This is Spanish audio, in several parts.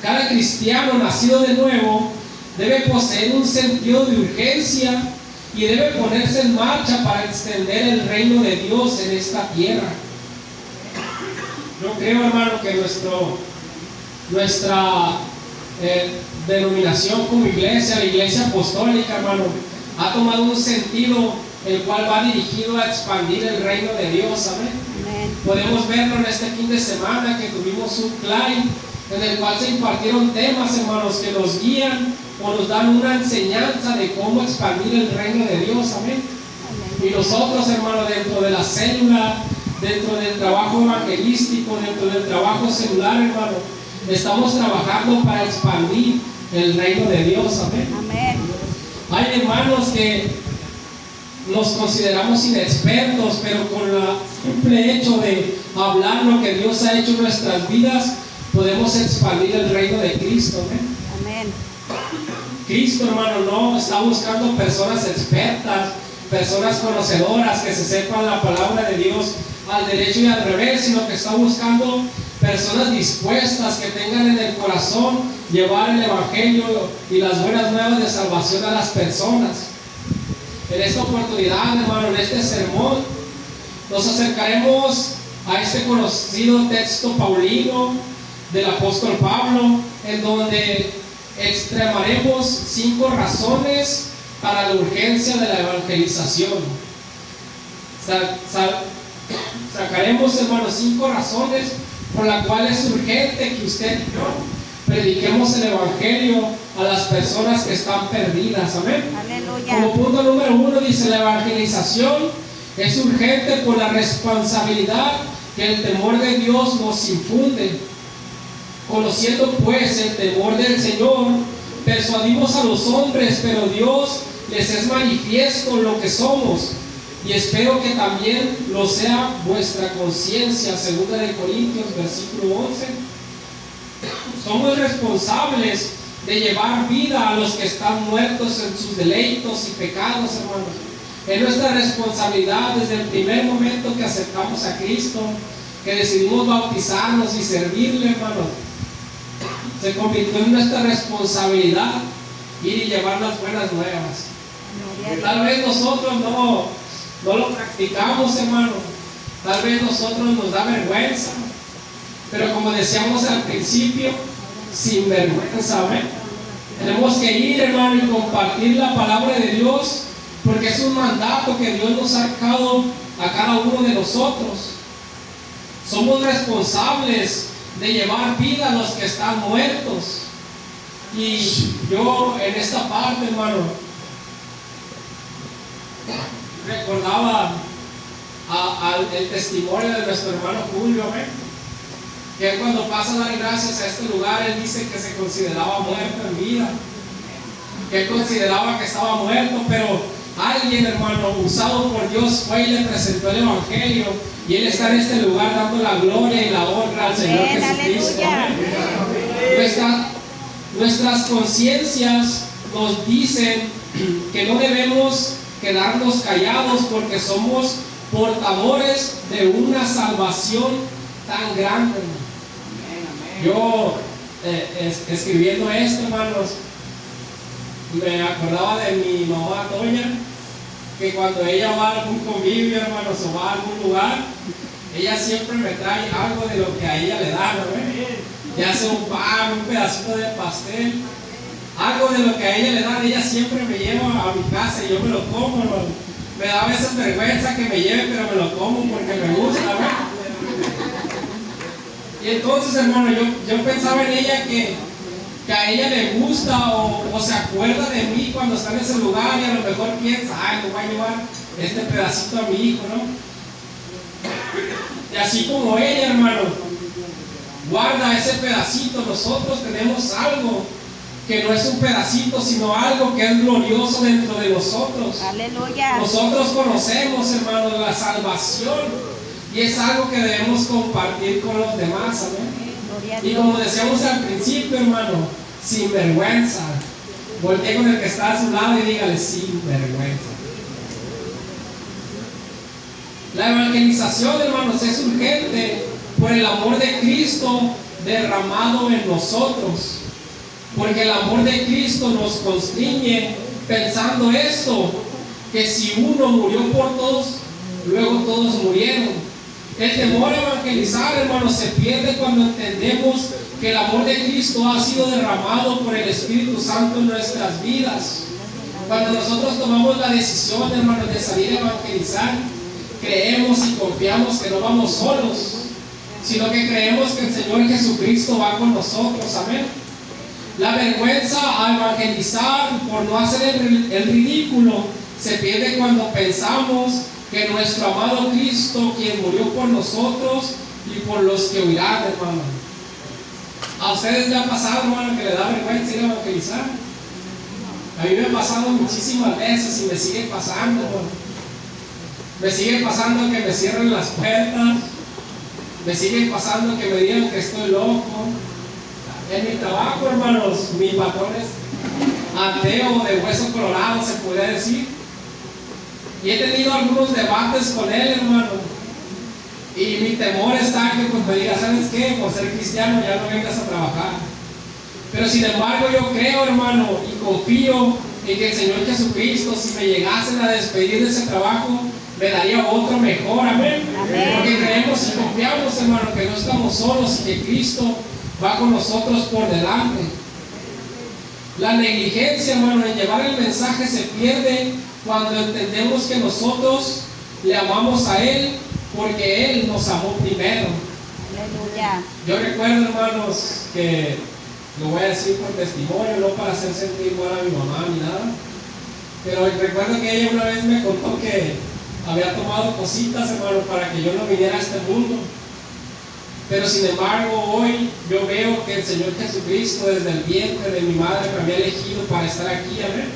Cada cristiano nacido de nuevo debe poseer un sentido de urgencia y debe ponerse en marcha para extender el reino de Dios en esta tierra. Yo creo, hermano, que nuestra denominación como iglesia, la iglesia apostólica, hermano, ha tomado un sentido el cual va dirigido a expandir el reino de Dios. Amén. Podemos verlo en este fin de semana que tuvimos un clay en el cual se impartieron temas, hermanos, que nos guían o nos dan una enseñanza de cómo expandir el reino de Dios. Amén. Y nosotros, hermanos, dentro de la célula, dentro del trabajo evangelístico, dentro del trabajo celular, hermano, estamos trabajando para expandir el reino de Dios. Amén. Amén. Hay hermanos que nos consideramos inexpertos, pero con el simple hecho de hablar lo que Dios ha hecho en nuestras vidas, podemos expandir el reino de Cristo. Amén. Amén. Cristo, hermano, no está buscando personas expertas, personas conocedoras que se sepan la palabra de Dios al derecho y al revés, sino que está buscando personas dispuestas que tengan en el corazón llevar el evangelio y las buenas nuevas de salvación a las personas. En esta oportunidad, hermano, en este sermón, nos acercaremos a este conocido texto paulino del apóstol Pablo, en donde extremaremos 5 razones para la urgencia de la evangelización. Sacaremos, hermanos, 5 razones por las cuales es urgente que usted y yo prediquemos el evangelio a las personas que están perdidas. Amén. Aleluya. Como punto número 1 dice: la evangelización es urgente por la responsabilidad que el temor de Dios nos infunde. Conociendo pues el temor del Señor, persuadimos a los hombres, pero Dios les es manifiesto lo que somos, y espero que también lo sea vuestra conciencia. 2 Corintios versículo 11. Somos responsables de llevar vida a los que están muertos en sus deleitos y pecados, hermanos. Es nuestra responsabilidad desde el primer momento que aceptamos a Cristo, que decidimos bautizarnos y servirle, hermanos. Se convirtió en nuestra responsabilidad ir y llevar las buenas nuevas. Tal vez nosotros no lo practicamos, hermano. Tal vez nosotros nos da vergüenza. Pero como decíamos al principio, sin vergüenza. Amén. Tenemos que ir, hermano, y compartir la palabra de Dios, porque es un mandato que Dios nos ha dado a cada uno de nosotros. Somos responsables de llevar vida a los que están muertos. Y yo en esta parte, hermano, recordaba el testimonio de nuestro hermano Julio, amén, que cuando pasa a dar gracias a este lugar, él dice que se consideraba muerto en vida, que él consideraba que estaba muerto, pero alguien, hermano, usado por Dios, fue y le presentó el evangelio, y él está en este lugar dando la gloria y la honra al Señor Jesucristo. Nuestras conciencias nos dicen que no debemos quedarnos callados, porque somos portadores de una salvación tan grande. Yo escribiendo esto, hermanos, me acordaba de mi mamá Toña, que cuando ella va a algún convivio, hermanos, o va a algún lugar, ella siempre me trae algo de lo que a ella le dan, ¿no? Ya sea un pan, un pedacito de pastel, algo de lo que a ella le dan. Ella siempre me lleva a mi casa y yo me lo como, hermano. Me da a veces vergüenza que me lleve, pero me lo como porque me gusta, ¿no? Y entonces, hermano, yo pensaba en ella que a ella le gusta o se acuerda de mí cuando está en ese lugar, y a lo mejor piensa: ay, me voy a llevar este pedacito a mi hijo, ¿no? Y así como ella, hermano, guarda ese pedacito, nosotros tenemos algo que no es un pedacito, sino algo que es glorioso dentro de nosotros. Aleluya. Nosotros conocemos, hermano, la salvación, y es algo que debemos compartir con los demás. Amén. Y como decíamos al principio, hermano, sin vergüenza. Voltee con el que está a su lado y dígale: sin vergüenza. La evangelización, hermanos, es urgente por el amor de Cristo derramado en nosotros. Porque el amor de Cristo nos constriñe pensando esto, que si uno murió por todos, luego todos murieron. El temor a evangelizar, hermanos, se pierde cuando entendemos que el amor de Cristo ha sido derramado por el Espíritu Santo en nuestras vidas. Cuando nosotros tomamos la decisión, hermanos, de salir a evangelizar, creemos y confiamos que no vamos solos, sino que creemos que el Señor Jesucristo va con nosotros. Amén. La vergüenza a evangelizar por no hacer el ridículo se pierde cuando pensamos que nuestro amado Cristo, quien murió por nosotros y por los que oirán, hermano. ¿A ustedes le ha pasado, hermano, que le da vergüenza ir a evangelizar? A mí me ha pasado muchísimas veces y me sigue pasando, hermano. Me sigue pasando que me cierren las puertas, me sigue pasando que me digan que estoy loco. En mi trabajo, hermanos, mi patrón es ateo de hueso colorado, se podría decir. Y he tenido algunos debates con él, hermano. Y mi temor está que pues me diga, ¿sabes qué? Por ser cristiano ya no vengas a trabajar. Pero sin embargo yo creo, hermano, y confío en que el Señor Jesucristo, si me llegasen a despedir de ese trabajo, me daría otro mejor. Amén. Amén. Porque creemos y confiamos, hermano, que no estamos solos y que Cristo va con nosotros por delante. La negligencia, hermano, en llevar el mensaje se pierde cuando entendemos que nosotros le amamos a Él porque Él nos amó primero. Aleluya. Yo recuerdo, hermanos, que lo voy a decir por testimonio, no para hacer sentir mal a mi mamá ni nada, pero recuerdo que ella una vez me contó que había tomado cositas, hermano, para que yo no viniera a este mundo. Pero sin embargo, hoy yo veo que el Señor Jesucristo desde el vientre de mi madre me había elegido para estar aquí, amén.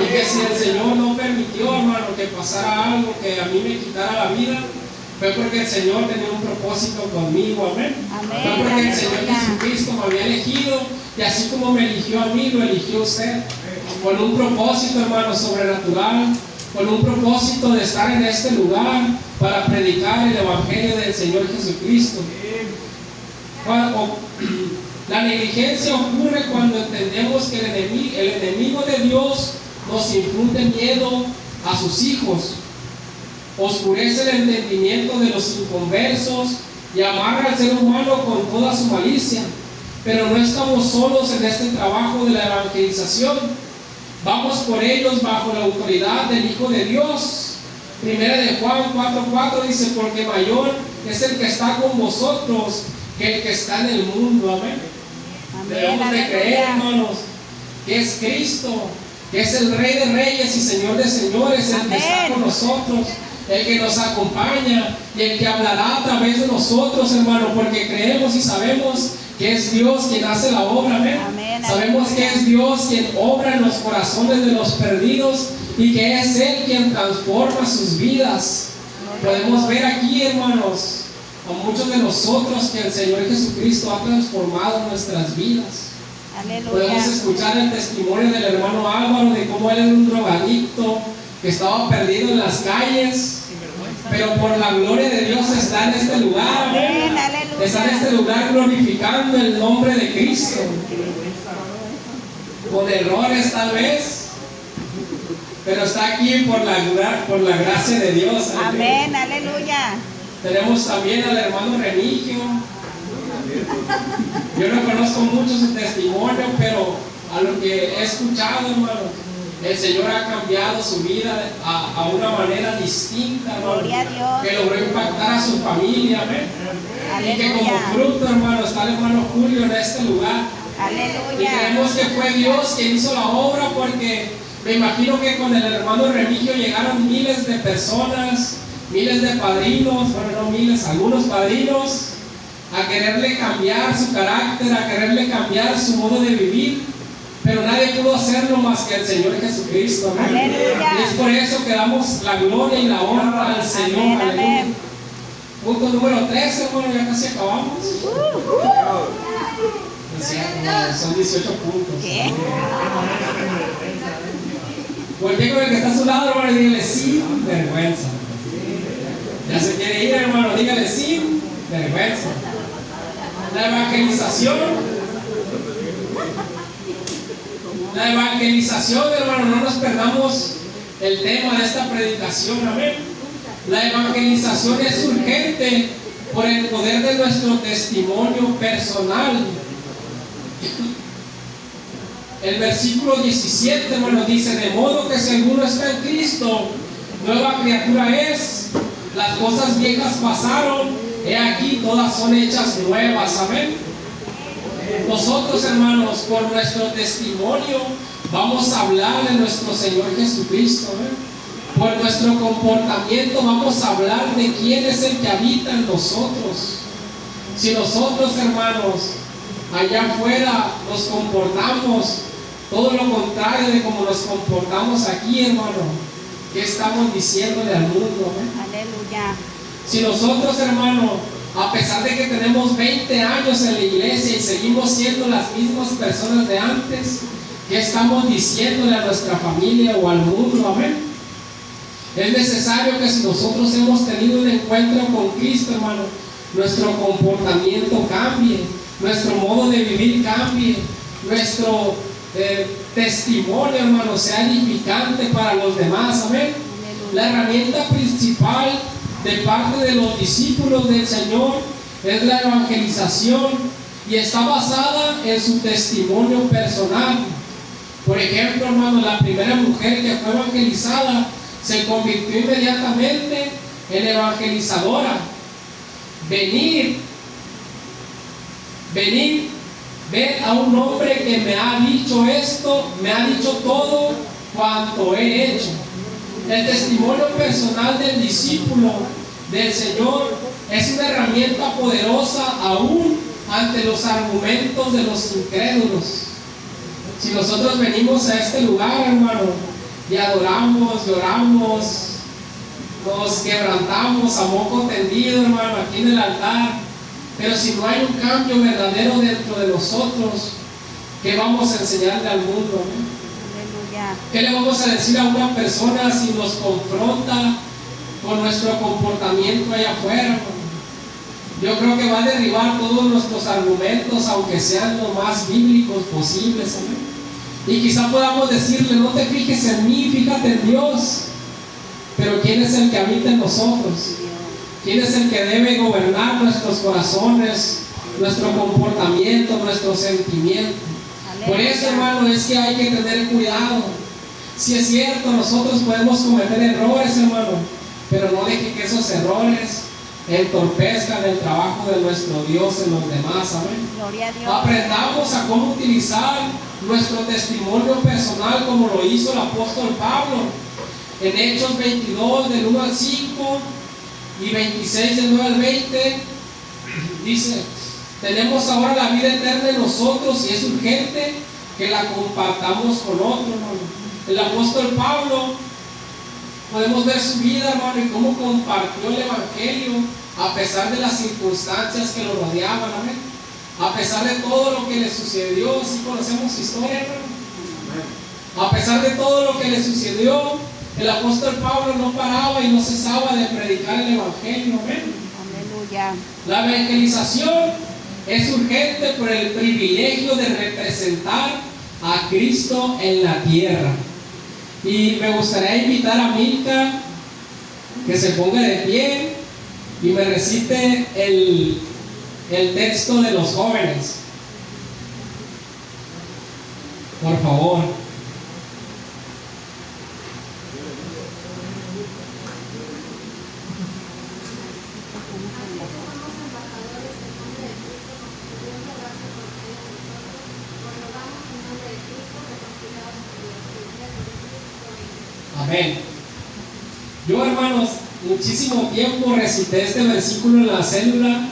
Y que si el Señor no permitió, hermano, que pasara algo que a mí me quitara la vida, fue porque el Señor tenía un propósito conmigo, amén. Fue porque el Señor Jesucristo me había elegido, y así como me eligió a mí, lo eligió usted, con un propósito, hermano, sobrenatural, con un propósito de estar en este lugar para predicar el Evangelio del Señor Jesucristo. La negligencia ocurre cuando entendemos que el enemigo de Dios nos infunde miedo a sus hijos, oscurece el entendimiento de los inconversos y amarra al ser humano con toda su malicia. Pero no estamos solos en este trabajo de la evangelización. Vamos por ellos bajo la autoridad del Hijo de Dios. Primera de Juan 4:4 dice, porque mayor es el que está con vosotros que el que está en el mundo. Amén. Debemos de creer, hermanos, que es Cristo, que es el Rey de Reyes y Señor de Señores, el que está con nosotros, el que nos acompaña y el que hablará a través de nosotros, hermano, porque creemos y sabemos que es Dios quien hace la obra. Amén. Sabemos que es Dios quien obra en los corazones de los perdidos y que es Él quien transforma sus vidas. Podemos ver aquí, hermanos, a muchos de nosotros que el Señor Jesucristo ha transformado nuestras vidas. Aleluya. Podemos escuchar el testimonio del hermano Álvaro de cómo él era un drogadicto que estaba perdido en las calles, pero por la gloria de Dios está en este lugar. Amén. Aleluya. Está en este lugar glorificando el nombre de Cristo, con errores tal vez, pero está aquí por la gracia de Dios. Amén. Aleluya. Tenemos también al hermano Remigio. Yo no conozco mucho su testimonio, pero a lo que he escuchado, hermano, el Señor ha cambiado su vida a una manera distinta, hermano, Gloria a Dios. que logró impactar a su familia, amén. Aleluya. Y que como fruto, hermano, está el hermano Julio en este lugar. Aleluya. Y creemos que fue Dios quien hizo la obra, porque me imagino que con el hermano Remigio llegaron miles de personas, miles de padrinos, bueno, no miles, algunos padrinos, a quererle cambiar su carácter, a quererle cambiar su modo de vivir, pero nadie pudo hacerlo más que el Señor Jesucristo. Amén. Aleluya. Y es por eso que damos la gloria y la honra al Señor. Amén, Aleluya. amén. Punto número 13, bueno, ya casi acabamos. Son 18 puntos. ¿Qué? Voltea con el que está a su lado, hermano, y dígale sin vergüenza. Ya se quiere ir, hermano, dígale sin vergüenza. La evangelización, hermano, no nos perdamos el tema de esta predicación, amén. La evangelización es urgente por el poder de nuestro testimonio personal. El versículo 17, hermano, dice: de modo que si alguno está en Cristo, nueva criatura es, las cosas viejas pasaron, he aquí todas son hechas nuevas, amén. Nosotros, hermanos, por nuestro testimonio vamos a hablar de nuestro Señor Jesucristo, amén. Por nuestro comportamiento vamos a hablar de quién es el que habita en nosotros. Si nosotros, hermanos, allá afuera nos comportamos todo lo contrario de como nos comportamos aquí, hermano, ¿qué estamos diciéndole al mundo? Aleluya. Si nosotros, hermano, a pesar de que tenemos 20 años en la iglesia y seguimos siendo las mismas personas de antes, ¿qué estamos diciéndole a nuestra familia o al mundo? Amén. Es necesario que si nosotros hemos tenido un encuentro con Cristo, hermano, nuestro comportamiento cambie, nuestro modo de vivir cambie, nuestro testimonio, hermano, sea edificante para los demás, amén. La herramienta principal de parte de los discípulos del Señor es la evangelización y está basada en su testimonio personal. Por ejemplo, hermano, la primera mujer que fue evangelizada se convirtió inmediatamente en evangelizadora. Venid, ven a un hombre que me ha dicho esto, me ha dicho todo cuanto he hecho. El testimonio personal del discípulo del Señor es una herramienta poderosa aún ante los argumentos de los incrédulos. Si nosotros venimos a este lugar, hermano, y adoramos, lloramos, nos quebrantamos a moco tendido, hermano, aquí en el altar, pero si no hay un cambio verdadero dentro de nosotros, ¿qué vamos a enseñarle al mundo? ¿Qué le vamos a decir a una persona si nos confronta con nuestro comportamiento allá afuera? Yo creo que va a derribar todos nuestros argumentos, aunque sean lo más bíblicos posibles, ¿sí? Y quizá podamos decirle: no te fijes en mí, fíjate en Dios. Pero ¿quién es el que habita en nosotros? ¿Quién es el que debe gobernar nuestros corazones, nuestro comportamiento, nuestros sentimientos? Por eso, hermano, es que hay que tener cuidado. Si es cierto, nosotros podemos cometer errores, hermano, pero no deje que esos errores entorpezcan el trabajo de nuestro Dios en los demás, amén. Gloria a Dios. Aprendamos a cómo utilizar nuestro testimonio personal como lo hizo el apóstol Pablo. En Hechos 22, del 1 al 5 y 26, del 9 al 20, dice: tenemos ahora la vida eterna en nosotros y es urgente que la compartamos con otros, hermano. El apóstol Pablo, podemos ver su vida, hermano, y cómo compartió el evangelio a pesar de las circunstancias que lo rodeaban, amén. A pesar de todo lo que le sucedió, ¿sí conocemos su historia, hermano? A pesar de todo lo que le sucedió, el apóstol Pablo no paraba y no cesaba de predicar el evangelio, amén. Aleluya. La evangelización es urgente por el privilegio de representar a Cristo en la tierra. Y me gustaría invitar a Milka que se ponga de pie y me recite el texto de los jóvenes, por favor. Amén. Yo, hermanos, muchísimo tiempo recité este versículo en la célula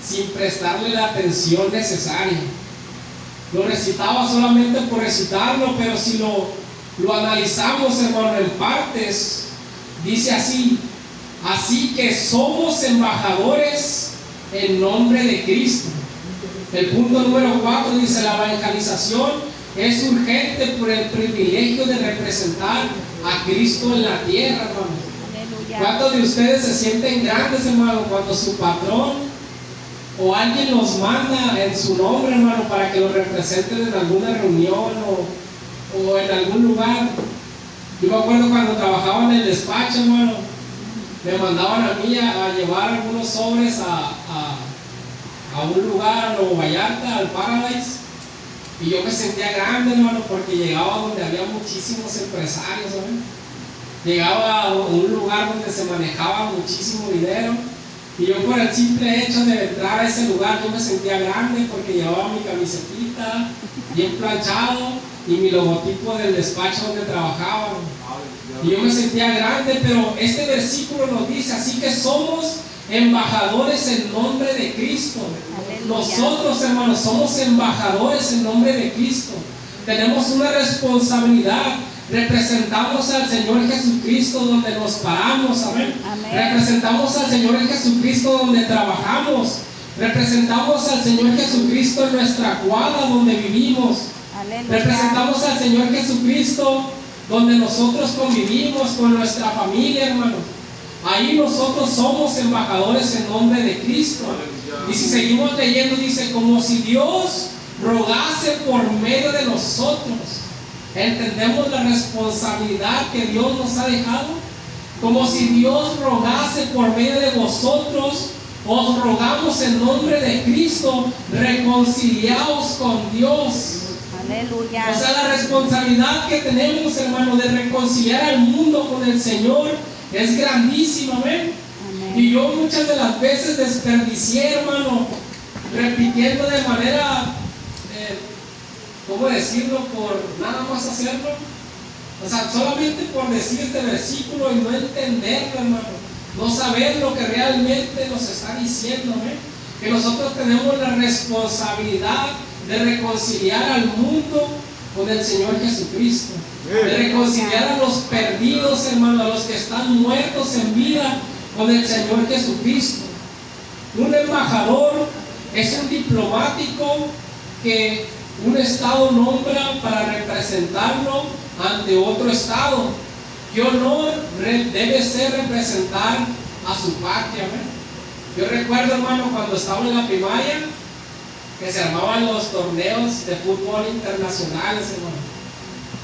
sin prestarle la atención necesaria. Lo recitaba solamente por recitarlo, pero si lo analizamos, hermano, en partes, dice así: así que somos embajadores en nombre de Cristo. El punto número 4 dice: la evangelización es urgente por el privilegio de representar a Cristo en la tierra, hermano. Aleluya. ¿Cuántos de ustedes se sienten grandes, hermano, cuando su patrón o alguien los manda en su nombre, hermano, para que los representen en alguna reunión o en algún lugar. Yo me acuerdo cuando trabajaba en el despacho, hermano, me mandaban a mí a llevar algunos sobres a un lugar, a Nuevo Vallarta, al Paradise, y yo me sentía grande, hermano, porque llegaba donde había muchísimos empresarios, ¿sabes? Llegaba a un lugar donde se manejaba muchísimo dinero, y yo por el simple hecho de entrar a ese lugar yo me sentía grande porque llevaba mi camisetita bien planchado y mi logotipo del despacho donde trabajaba, y yo me sentía grande. Pero este versículo nos dice: así que somos embajadores en nombre de Cristo. Nosotros, hermanos, somos embajadores en nombre de Cristo. Tenemos una responsabilidad. Representamos al Señor Jesucristo donde nos paramos, amén. Representamos al Señor Jesucristo donde trabajamos. Representamos al Señor Jesucristo en nuestra cuadra donde vivimos. Representamos al Señor Jesucristo donde nosotros convivimos con nuestra familia, hermanos. Ahí nosotros somos embajadores en nombre de Cristo. Y si seguimos leyendo, dice: como si Dios rogase por medio de nosotros. ¿Entendemos la responsabilidad que Dios nos ha dejado? Como si Dios rogase por medio de vosotros, os rogamos en nombre de Cristo, reconciliaos con Dios. Aleluya. O sea, la responsabilidad que tenemos, hermano, de reconciliar al mundo con el Señor es grandísima, ¿ven? Y yo muchas de las veces desperdicié, hermano, repitiendo de manera, ¿cómo decirlo? Por nada más hacerlo. O sea, solamente por decir este versículo y no entenderlo, hermano. No saber lo que realmente nos está diciendo, ¿ven? Que nosotros tenemos la responsabilidad de reconciliar al mundo con el Señor Jesucristo, de reconciliar a los perdidos, hermano, a los que están muertos en vida con el Señor Jesucristo. Un embajador es un diplomático que un estado nombra para representarlo ante otro estado. ¿Qué honor debe ser representar a su patria, ¿ven? Yo recuerdo, hermano, cuando estaba en la primaria, que se armaban los torneos de fútbol internacionales, hermano.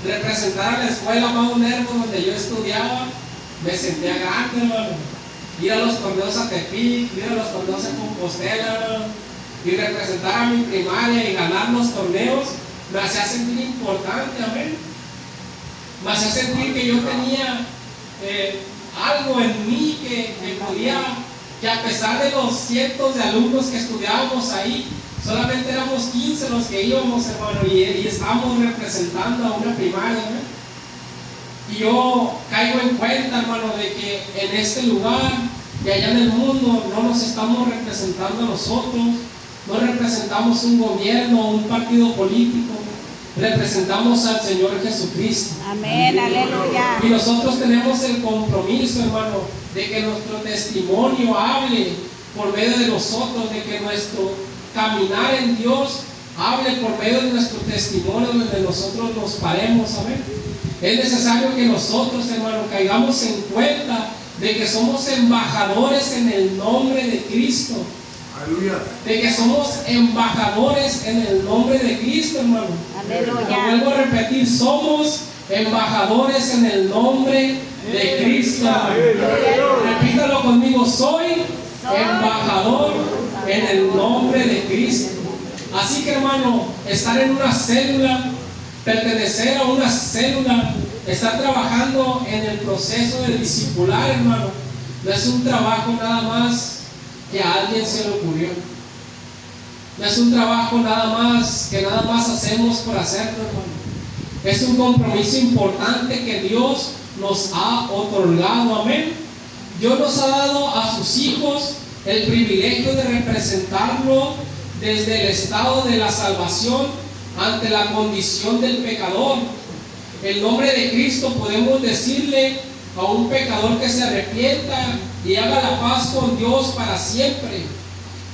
Representar a la escuela Mau Nervo donde yo estudiaba, me sentía grande, hermano. Ir a los torneos a Tepic, ir a los torneos en Compostela, hermano, y representar a mi primaria y ganar los torneos, me hacía sentir importante, amén. Me hacía sentir que yo tenía algo en mí que podía, que a pesar de los cientos de alumnos que estudiábamos ahí, solamente éramos 15 los que íbamos, hermano, y estábamos representando a una primaria, ¿no? Y yo caigo en cuenta, hermano, de que en este lugar y allá en el mundo no nos estamos representando a nosotros, no representamos un gobierno o un partido político, representamos al Señor Jesucristo. Amén, aleluya. Y nosotros tenemos el compromiso, hermano, de que nuestro testimonio hable por medio de nosotros, de que nuestro caminar en Dios hable por medio de nuestro testimonio donde nosotros nos paremos, amén. Es necesario que nosotros, hermano, caigamos en cuenta de que somos embajadores en el nombre de Cristo. Aleluya. De que somos embajadores en el nombre de Cristo, hermano. Aleluya. Lo vuelvo a repetir: somos embajadores en el nombre de Cristo. Repítalo conmigo: soy embajador en el nombre de Cristo. Así que, hermano, estar en una célula, pertenecer a una célula, estar trabajando en el proceso de discipular, hermano, no es un trabajo nada más que a alguien se le ocurrió. No es un trabajo nada más hacemos por hacerlo, hermano. Es un compromiso importante que Dios nos ha otorgado, amén. Dios nos ha dado a sus hijos el privilegio de representarlo desde el estado de la salvación ante la condición del pecador. En nombre de Cristo podemos decirle a un pecador que se arrepienta y haga la paz con Dios para siempre.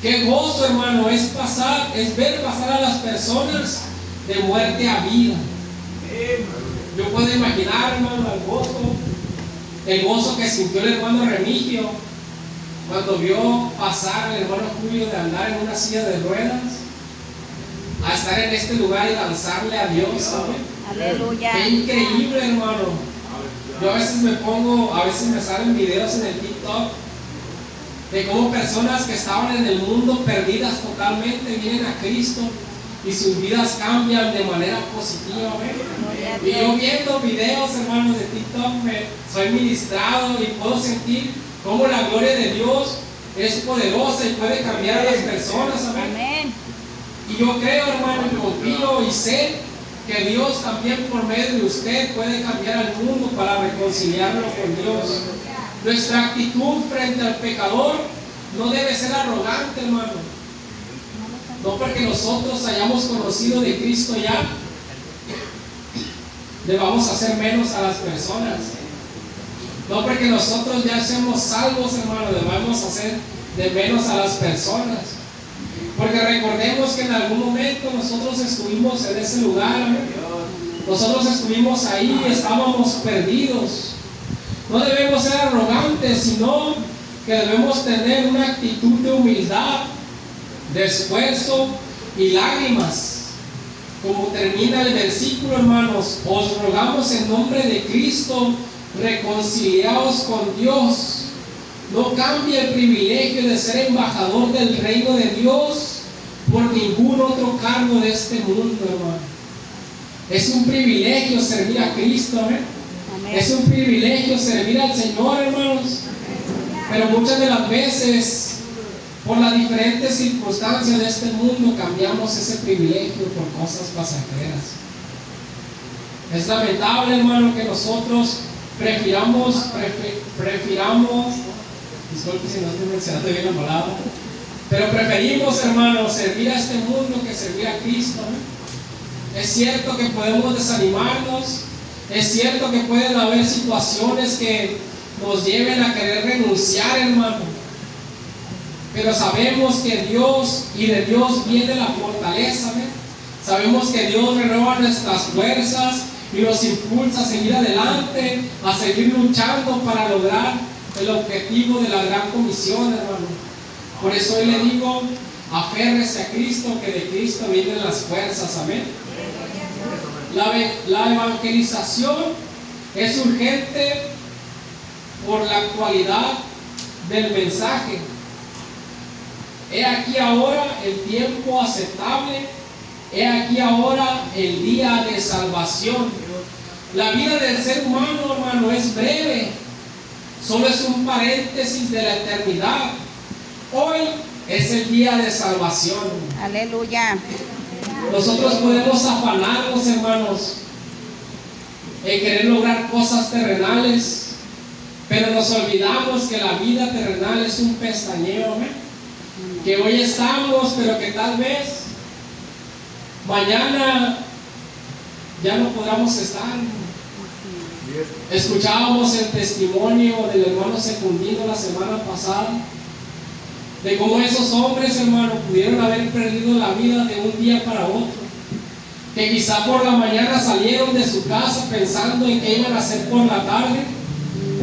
Qué gozo, hermano, es ver pasar a las personas de muerte a vida. Yo puedo imaginar, hermano, el gozo que sintió el hermano Remigio cuando vio pasar al hermano Julio de andar en una silla de ruedas a estar en este lugar y lanzarle a Dios, ¿sabe? Aleluya. Qué increíble, hermano. Yo a veces a veces me salen videos en el TikTok de cómo personas que estaban en el mundo perdidas totalmente vienen a Cristo y sus vidas cambian de manera positiva, ¿ves? Y yo viendo videos, hermanos, de TikTok, soy ministrado y puedo sentir cómo la gloria de Dios es poderosa y puede cambiar a las personas, Amén. y yo creo, hermano, y confío y sé que Dios también por medio de usted puede cambiar al mundo para reconciliarlo con Dios. Nuestra actitud frente al pecador no debe ser arrogante, hermano. No porque nosotros hayamos conocido de Cristo ya, le vamos a hacer menos a las personas. No porque nosotros ya seamos salvos, hermano, le vamos a hacer de menos a las personas. Porque recordemos que en algún momento nosotros estuvimos en ese lugar, ¿no? Nosotros estuvimos ahí, estábamos perdidos. No debemos ser arrogantes, sino que debemos tener una actitud de humildad, de esfuerzo y lágrimas. Como termina el versículo, hermanos, os rogamos en nombre de Cristo, reconciliaos con Dios. No cambie el privilegio de ser embajador del reino de Dios por ningún otro cargo de este mundo, hermano. Es un privilegio servir a Cristo, ¿eh? Es un privilegio servir al Señor, hermanos. Pero muchas de las veces, por las diferentes circunstancias de este mundo, cambiamos ese privilegio por cosas pasajeras. Es lamentable, hermano, que nosotros prefiramos, disculpe si no estoy mencionando bien la palabra, pero preferimos, hermanos, servir a este mundo que servir a Cristo, ¿no? Es cierto que podemos desanimarnos, es cierto que pueden haber situaciones que nos lleven a querer renunciar, hermano, pero sabemos que Dios y de Dios viene la fortaleza, ¿no? Sabemos que Dios renueva nuestras fuerzas y nos impulsa a seguir adelante, a seguir luchando para lograr el objetivo de la gran comisión, hermano. Por eso hoy le digo, aférrese a Cristo, que de Cristo vienen las fuerzas, amén. La evangelización es urgente por la actualidad del mensaje. He aquí ahora el tiempo aceptable, he aquí ahora el día de salvación. La vida del ser humano, hermano, es breve. Solo es un paréntesis de la eternidad. Hoy es el día de salvación. Aleluya. Nosotros podemos afanarnos, hermanos, en querer lograr cosas terrenales, pero nos olvidamos que la vida terrenal es un pestañeo, ¿eh? Que hoy estamos, pero que tal vez mañana ya no podamos estar. Escuchábamos el testimonio del hermano Secundino la semana pasada, de cómo esos hombres, hermano, pudieron haber perdido la vida de un día para otro, que quizá por la mañana salieron de su casa pensando en qué iban a hacer por la tarde,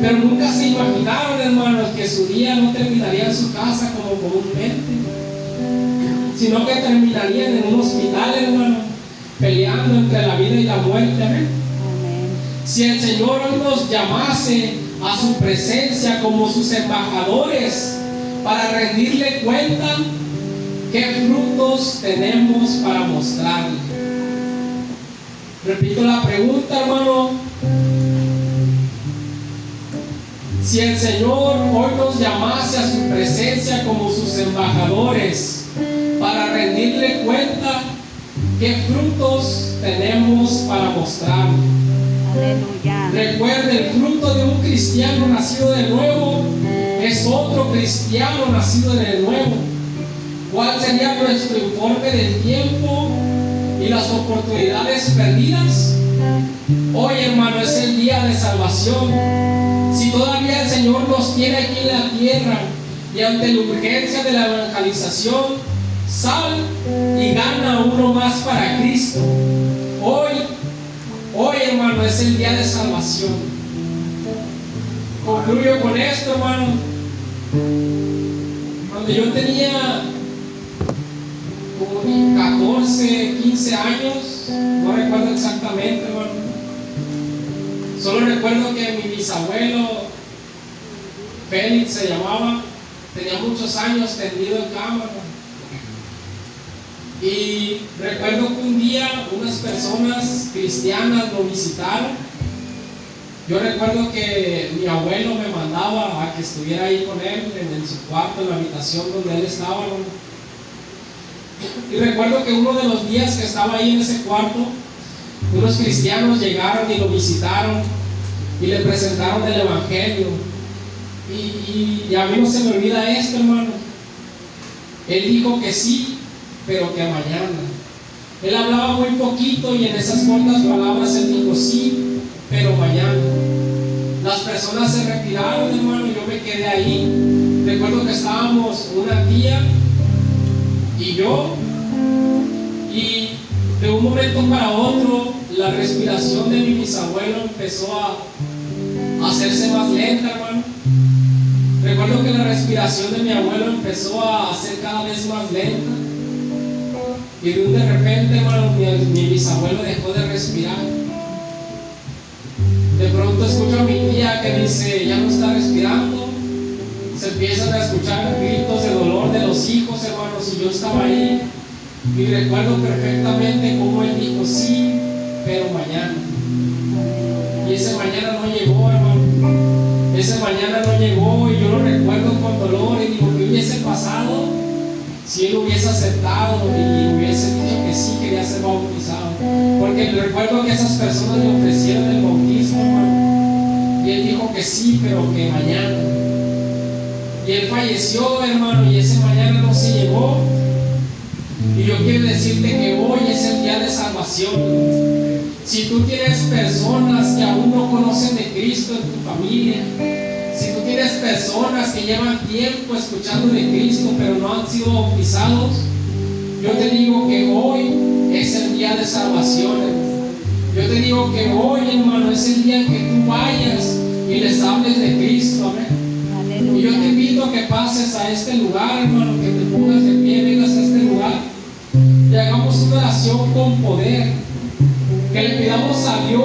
pero nunca se imaginaron, hermanos, que su día no terminaría en su casa como comúnmente, sino que terminarían en un hospital, hermano, peleando entre la vida y la muerte, amén. Si el Señor hoy nos llamase a su presencia como sus embajadores para rendirle cuenta, ¿qué frutos tenemos para mostrarle? Repito la pregunta, hermano. Si el Señor hoy nos llamase a su presencia como sus embajadores para rendirle cuenta, ¿qué frutos tenemos para mostrarle? Aleluya. Recuerde, el fruto de un cristiano nacido de nuevo es otro cristiano nacido de nuevo. ¿Cuál sería nuestro informe del tiempo y las oportunidades perdidas? Hoy, hermano, es el día de salvación. Si todavía el Señor nos tiene aquí en la tierra y ante la urgencia de la evangelización, sal y gana uno más para Cristo. Hoy, hermano, es el día de salvación. Concluyo con esto, hermano. Cuando yo tenía como 14, 15 años, no recuerdo exactamente, hermano. Solo recuerdo que mi bisabuelo, Félix se llamaba, tenía muchos años tendido en cama, hermano. Y recuerdo que un día unas personas cristianas lo visitaron. Yo recuerdo que mi abuelo me mandaba a que estuviera ahí con él en su cuarto, en la habitación donde él estaba, hermano. Y recuerdo que uno de los días que estaba ahí en ese cuarto, unos cristianos llegaron y lo visitaron y le presentaron el Evangelio. Y a mí no se me olvida esto, hermano. Él dijo que sí, pero que mañana. Él hablaba muy poquito y en esas cortas palabras él dijo sí, pero mañana. Las personas se retiraron, hermano, y yo me quedé ahí. Recuerdo que estábamos una tía y yo, y de un momento para otro la respiración de mi bisabuelo empezó a hacerse más lenta, hermano. Recuerdo que la respiración de mi abuelo empezó a hacer cada vez más lenta, y de repente, hermano, mi bisabuelo dejó de respirar. De pronto escucho a mi tía que dice, ya no está respirando. Se empiezan a escuchar gritos de dolor de los hijos, hermanos, y yo estaba ahí y recuerdo perfectamente cómo él dijo sí, pero mañana. Y ese mañana no llegó, hermano. Ese mañana no llegó y yo lo recuerdo con dolor y digo, ¿qué hubiese pasado si él hubiese aceptado y hubiese dicho que sí quería ser bautizado? Porque recuerdo que esas personas le ofrecieron el bautismo, hermano, y él dijo que sí, pero que mañana. Y él falleció, hermano, y ese mañana no se llegó. Y yo quiero decirte que hoy es el día de salvación. Si tú tienes personas que aún no conocen de Cristo en tu familia, si tú tienes personas que llevan tiempo escuchando de Cristo pero no han sido bautizados, yo te digo que hoy es el día de salvación, hermano. Yo te digo que hoy, hermano, es el día en que tú vayas y les hables de Cristo, amén. Y yo te invito a que pases a este lugar, hermano, que te pongas de pie, vengas a este lugar y hagamos una oración con poder, que le pidamos a Dios